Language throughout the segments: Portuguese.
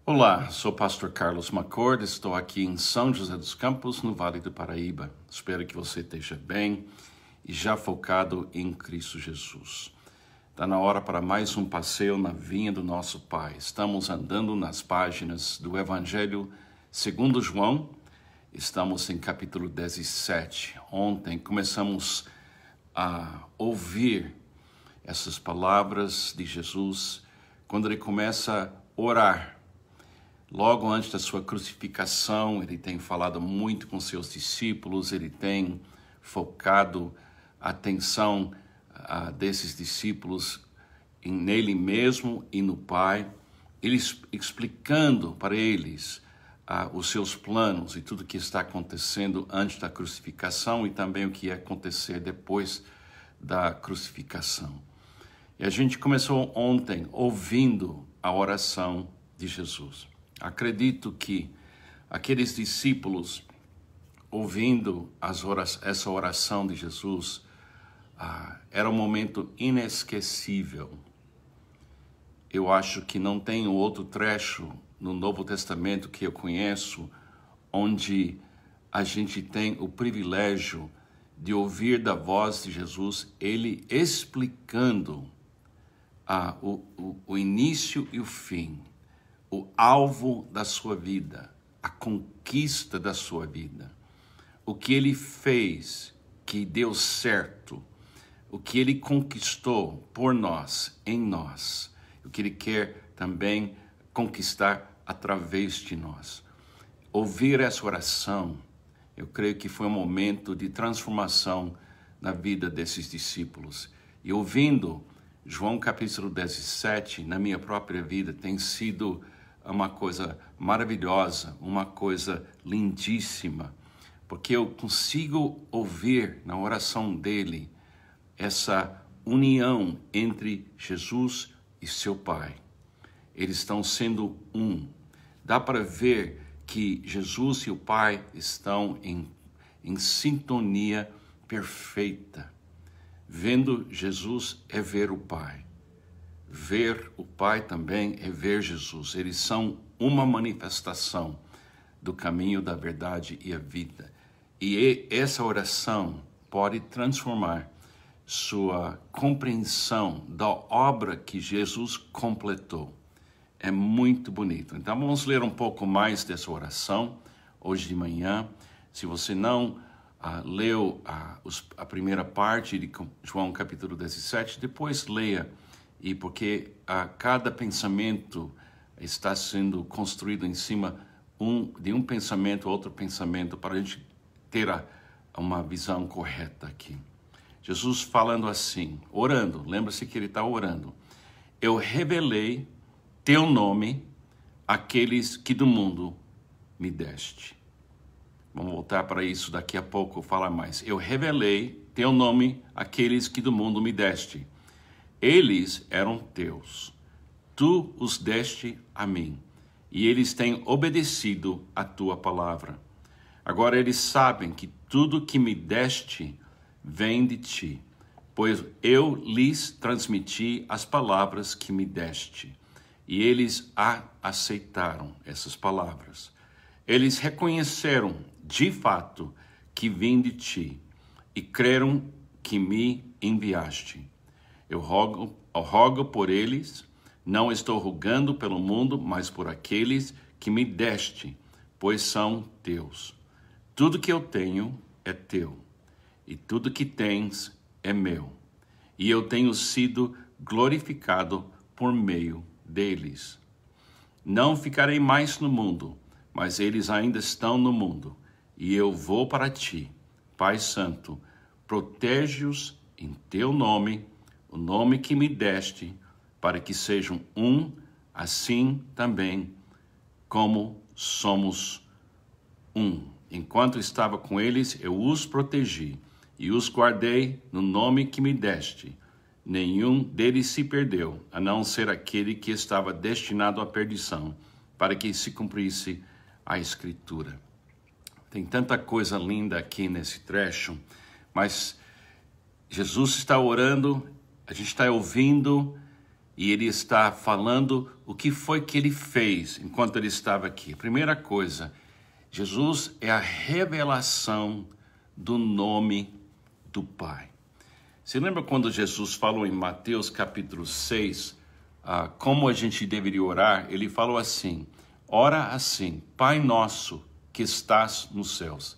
Olá, sou o pastor Carlos Macord, estou aqui em São José dos Campos, no Vale do Paraíba. Espero que você esteja bem e já focado em Cristo Jesus. Está na hora para mais um passeio na vinha do nosso Pai. Estamos andando nas páginas do Evangelho segundo João. Estamos em capítulo 17. Ontem começamos a ouvir essas palavras de Jesus quando ele começa a orar. Logo antes da sua crucificação, ele tem falado muito com seus discípulos, ele tem focado a atenção desses discípulos nele mesmo e no Pai, ele explicando para eles os seus planos e tudo o que está acontecendo antes da crucificação e também o que ia acontecer depois da crucificação. E a gente começou ontem ouvindo a oração de Jesus. Acredito que aqueles discípulos, ouvindo essa oração de Jesus, era um momento inesquecível. Eu acho que não tem outro trecho no Novo Testamento que eu conheço onde a gente tem o privilégio de ouvir da voz de Jesus, ele explicando o início e o fim, o alvo da sua vida, a conquista da sua vida, o que ele fez que deu certo, o que ele conquistou por nós, em nós, o que ele quer também conquistar através de nós. Ouvir essa oração, eu creio que foi um momento de transformação na vida desses discípulos. E ouvindo João capítulo 17, na minha própria vida, tem sido uma coisa maravilhosa, uma coisa lindíssima, porque eu consigo ouvir na oração dele essa união entre Jesus e seu Pai. Eles estão sendo um. Dá para ver que Jesus e o Pai estão em sintonia perfeita. Vendo Jesus é ver o Pai. Ver o Pai também é ver Jesus. Eles são uma manifestação do caminho da verdade e a vida. E essa oração pode transformar sua compreensão da obra que Jesus completou. É muito bonito. Então vamos ler um pouco mais dessa oração hoje de manhã. Se você não leu a primeira parte de João capítulo 17, depois leia. E porque cada pensamento está sendo construído em cima de um pensamento, outro pensamento, para a gente ter uma visão correta aqui. Jesus falando assim, orando, lembra-se que ele está orando. Eu revelei teu nome àqueles que do mundo me deste. Vamos voltar para isso daqui a pouco, falar mais. Eu revelei teu nome àqueles que do mundo me deste. Eles eram teus, tu os deste a mim, e eles têm obedecido a tua palavra. Agora eles sabem que tudo que me deste vem de ti, pois eu lhes transmiti as palavras que me deste, e eles aceitaram essas palavras. Eles reconheceram, de fato, que vim de ti, e creram que me enviaste. Eu rogo por eles, não estou rogando pelo mundo, mas por aqueles que me deste, pois são teus. Tudo que eu tenho é teu, e tudo que tens é meu. E eu tenho sido glorificado por meio deles. Não ficarei mais no mundo, mas eles ainda estão no mundo, e eu vou para ti, Pai Santo, protege-os em teu nome, o nome que me deste, para que sejam um, assim também como somos um. Enquanto estava com eles, eu os protegi e os guardei no nome que me deste. Nenhum deles se perdeu, a não ser aquele que estava destinado à perdição, para que se cumprisse a Escritura. Tem tanta coisa linda aqui nesse trecho, mas Jesus está orando, a gente está ouvindo E ele está falando o que foi que ele fez enquanto ele estava aqui. Primeira coisa, Jesus é a revelação do nome do Pai. Você lembra quando Jesus falou em Mateus capítulo 6, como a gente deveria orar? Ele falou assim, ora assim, Pai nosso que estás nos céus,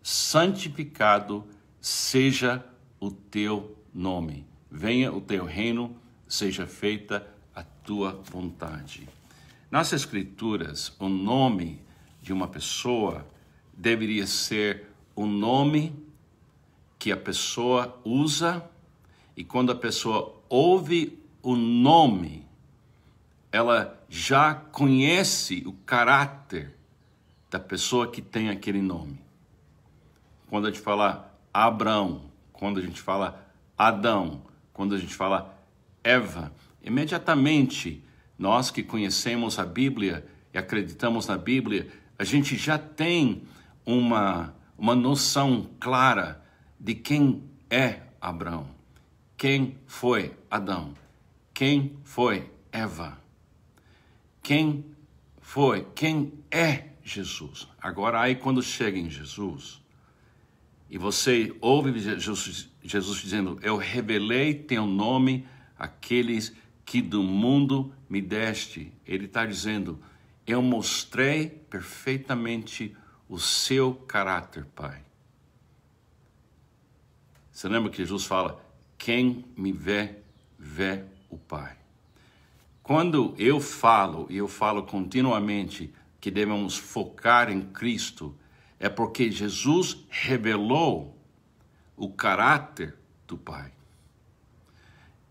santificado seja o teu nome. Venha o teu reino, seja feita a tua vontade. Nas Escrituras, o nome de uma pessoa deveria ser o nome que a pessoa usa, e quando a pessoa ouve o nome, ela já conhece o caráter da pessoa que tem aquele nome. Quando a gente fala Abraão, quando a gente fala Adão, quando a gente fala Eva, imediatamente nós que conhecemos a Bíblia e acreditamos na Bíblia, a gente já tem uma noção clara de quem é Abraão, quem foi Adão, quem foi Eva, quem é Jesus. Agora aí quando chega em Jesus, e você ouve Jesus dizendo, eu revelei teu nome àqueles que do mundo me deste. Ele está dizendo, eu mostrei perfeitamente o seu caráter, Pai. Você lembra que Jesus fala, quem me vê, vê o Pai. Quando eu falo, e eu falo continuamente, que devemos focar em Cristo, é porque Jesus revelou o caráter do Pai.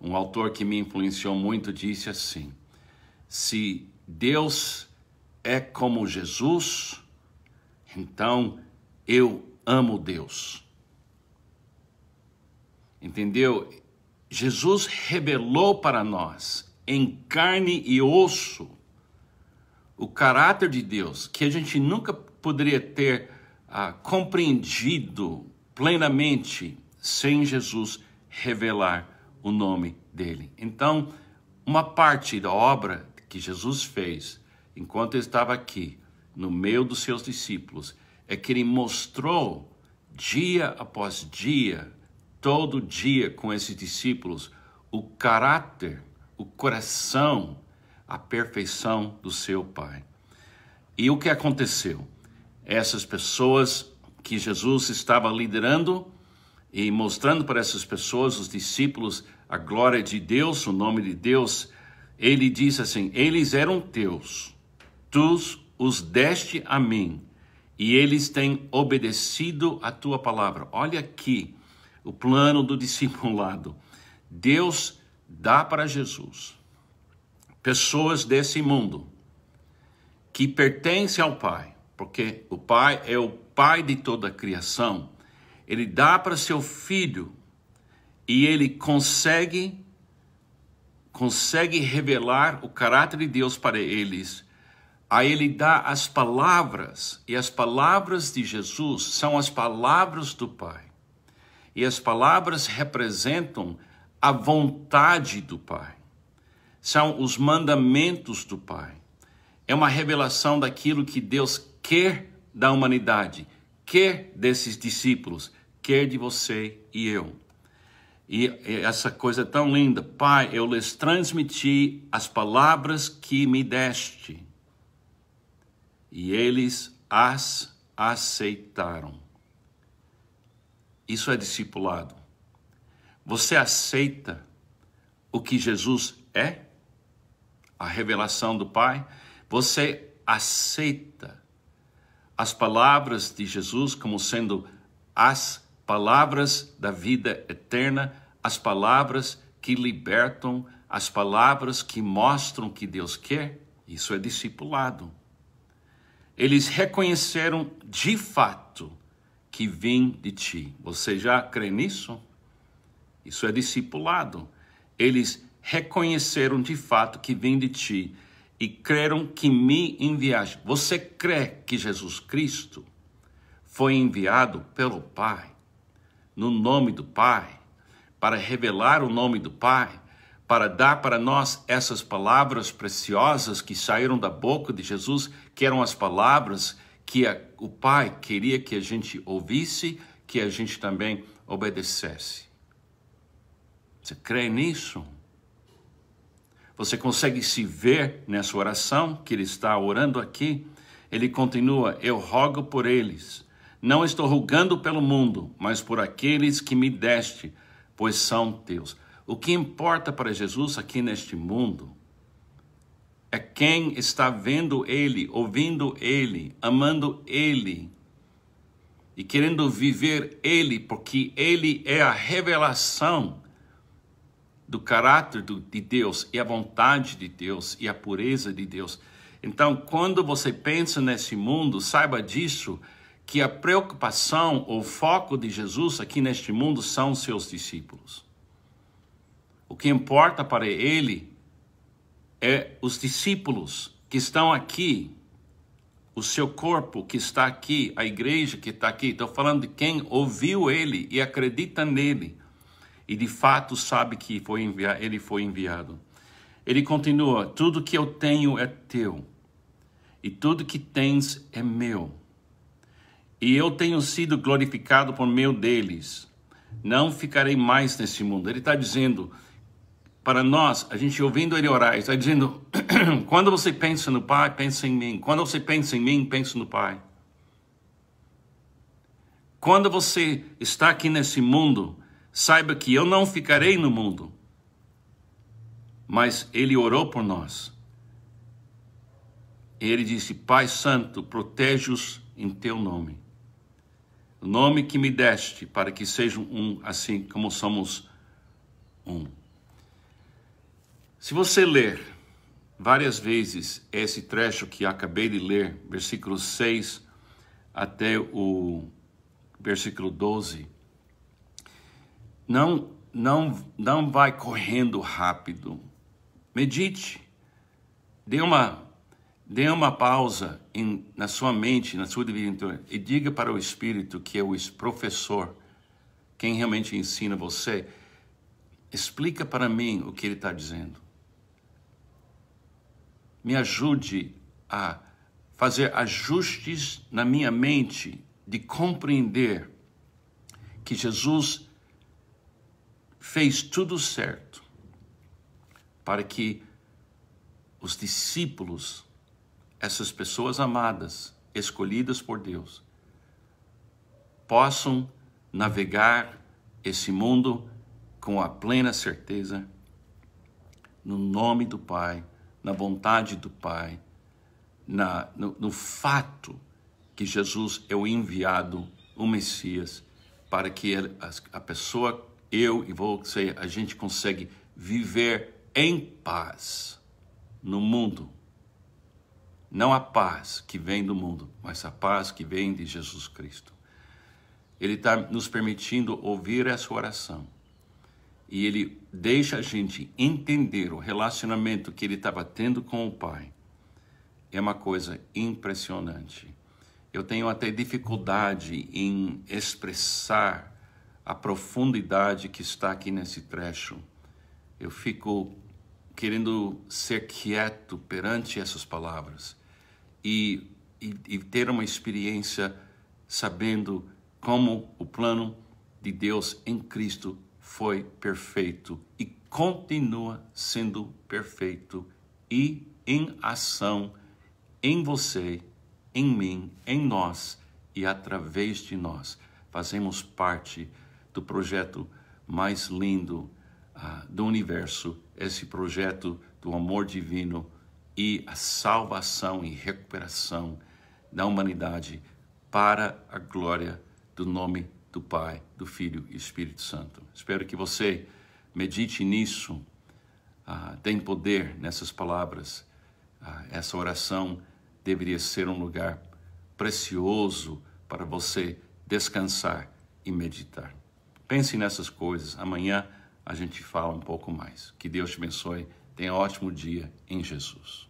Um autor que me influenciou muito disse assim, se Deus é como Jesus, então eu amo Deus. Entendeu? Jesus revelou para nós, em carne e osso, o caráter de Deus, que a gente nunca poderia ter compreendido plenamente sem Jesus revelar o nome dele. Então, uma parte da obra que Jesus fez, enquanto ele estava aqui, no meio dos seus discípulos, é que ele mostrou, dia após dia, todo dia com esses discípulos, o caráter, o coração, a perfeição do seu Pai. E o que aconteceu? Essas pessoas que Jesus estava liderando e mostrando para essas pessoas, os discípulos, a glória de Deus, o nome de Deus, ele diz assim, eles eram teus, tu os deste a mim, e eles têm obedecido a tua palavra. Olha aqui o plano do discipulado. Deus dá para Jesus pessoas desse mundo que pertencem ao Pai, porque o Pai é o Pai de toda a criação. Ele dá para seu filho e ele consegue revelar o caráter de Deus para eles. Aí ele dá as palavras, e as palavras de Jesus são as palavras do Pai. E as palavras representam a vontade do Pai. São os mandamentos do Pai. É uma revelação daquilo que Deus quer da humanidade, quer desses discípulos, quer de você e eu. E essa coisa tão linda, Pai, eu lhes transmiti as palavras que me deste, e eles as aceitaram. Isso é discipulado. Você aceita o que Jesus é? A revelação do Pai? Você aceita as palavras de Jesus como sendo as palavras da vida eterna, as palavras que libertam, as palavras que mostram que Deus quer? Isso é discipulado. Eles reconheceram de fato que vim de ti. Você já crê nisso? Isso é discipulado. Eles reconheceram de fato que vim de ti e creram que me enviaste. Você crê que Jesus Cristo foi enviado pelo Pai, no nome do Pai, para revelar o nome do Pai, para dar para nós essas palavras preciosas que saíram da boca de Jesus, que eram as palavras que o Pai queria que a gente ouvisse, que a gente também obedecesse. Você crê nisso? Você consegue se ver nessa oração que ele está orando aqui? Ele continua: eu rogo por eles. Não estou rogando pelo mundo, mas por aqueles que me deste, pois são teus. O que importa para Jesus aqui neste mundo é quem está vendo ele, ouvindo ele, amando ele e querendo viver ele, porque ele é a revelação do caráter de Deus e a vontade de Deus e a pureza de Deus. Então, quando você pensa nesse mundo, saiba disso, que a preocupação ou foco de Jesus aqui neste mundo são os seus discípulos. O que importa para ele é os discípulos que estão aqui, o seu corpo que está aqui, a igreja que está aqui. Estou falando de quem ouviu ele e acredita nele e de fato sabe que ele foi enviado. Ele continua: tudo que eu tenho é teu e tudo que tens é meu. E eu tenho sido glorificado por meio deles. Não ficarei mais nesse mundo. Ele está dizendo para nós, a gente ouvindo ele orar, ele está dizendo: quando você pensa no Pai, pensa em mim. Quando você pensa em mim, pensa no Pai. Quando você está aqui nesse mundo, saiba que eu não ficarei no mundo. Mas ele orou por nós. Ele disse: Pai Santo, protege-os em teu nome. O nome que me deste, para que sejam um, assim como somos um. Se você ler várias vezes esse trecho que acabei de ler, versículo 6 até o versículo 12, não vai correndo rápido. Medite, dê uma pausa na sua mente, na sua vida, e diga para o Espírito, que é o professor, quem realmente ensina você, explica para mim o que ele está dizendo. Me ajude a fazer ajustes na minha mente de compreender que Jesus fez tudo certo para que os discípulos, essas pessoas amadas, escolhidas por Deus, possam navegar esse mundo com a plena certeza, no nome do Pai, na vontade do Pai, no fato que Jesus é o enviado, o Messias, para que a pessoa, eu e você, a gente consegue viver em paz no mundo. Não a paz que vem do mundo, mas a paz que vem de Jesus Cristo. Ele está nos permitindo ouvir essa oração. E ele deixa a gente entender o relacionamento que ele estava tendo com o Pai. É uma coisa impressionante. Eu tenho até dificuldade em expressar a profundidade que está aqui nesse trecho. Eu fico querendo ser quieto perante essas palavras e ter uma experiência sabendo como o plano de Deus em Cristo foi perfeito e continua sendo perfeito e em ação em você, em mim, em nós e através de nós. Fazemos parte do projeto mais lindo do universo, esse projeto do amor divino e a salvação e recuperação da humanidade para a glória do nome do Pai, do Filho e Espírito Santo. Espero que você medite nisso, tem poder nessas palavras. Essa oração deveria ser um lugar precioso para você descansar e meditar. Pense nessas coisas. Amanhã a gente fala um pouco mais. Que Deus te abençoe. Tenha um ótimo dia em Jesus.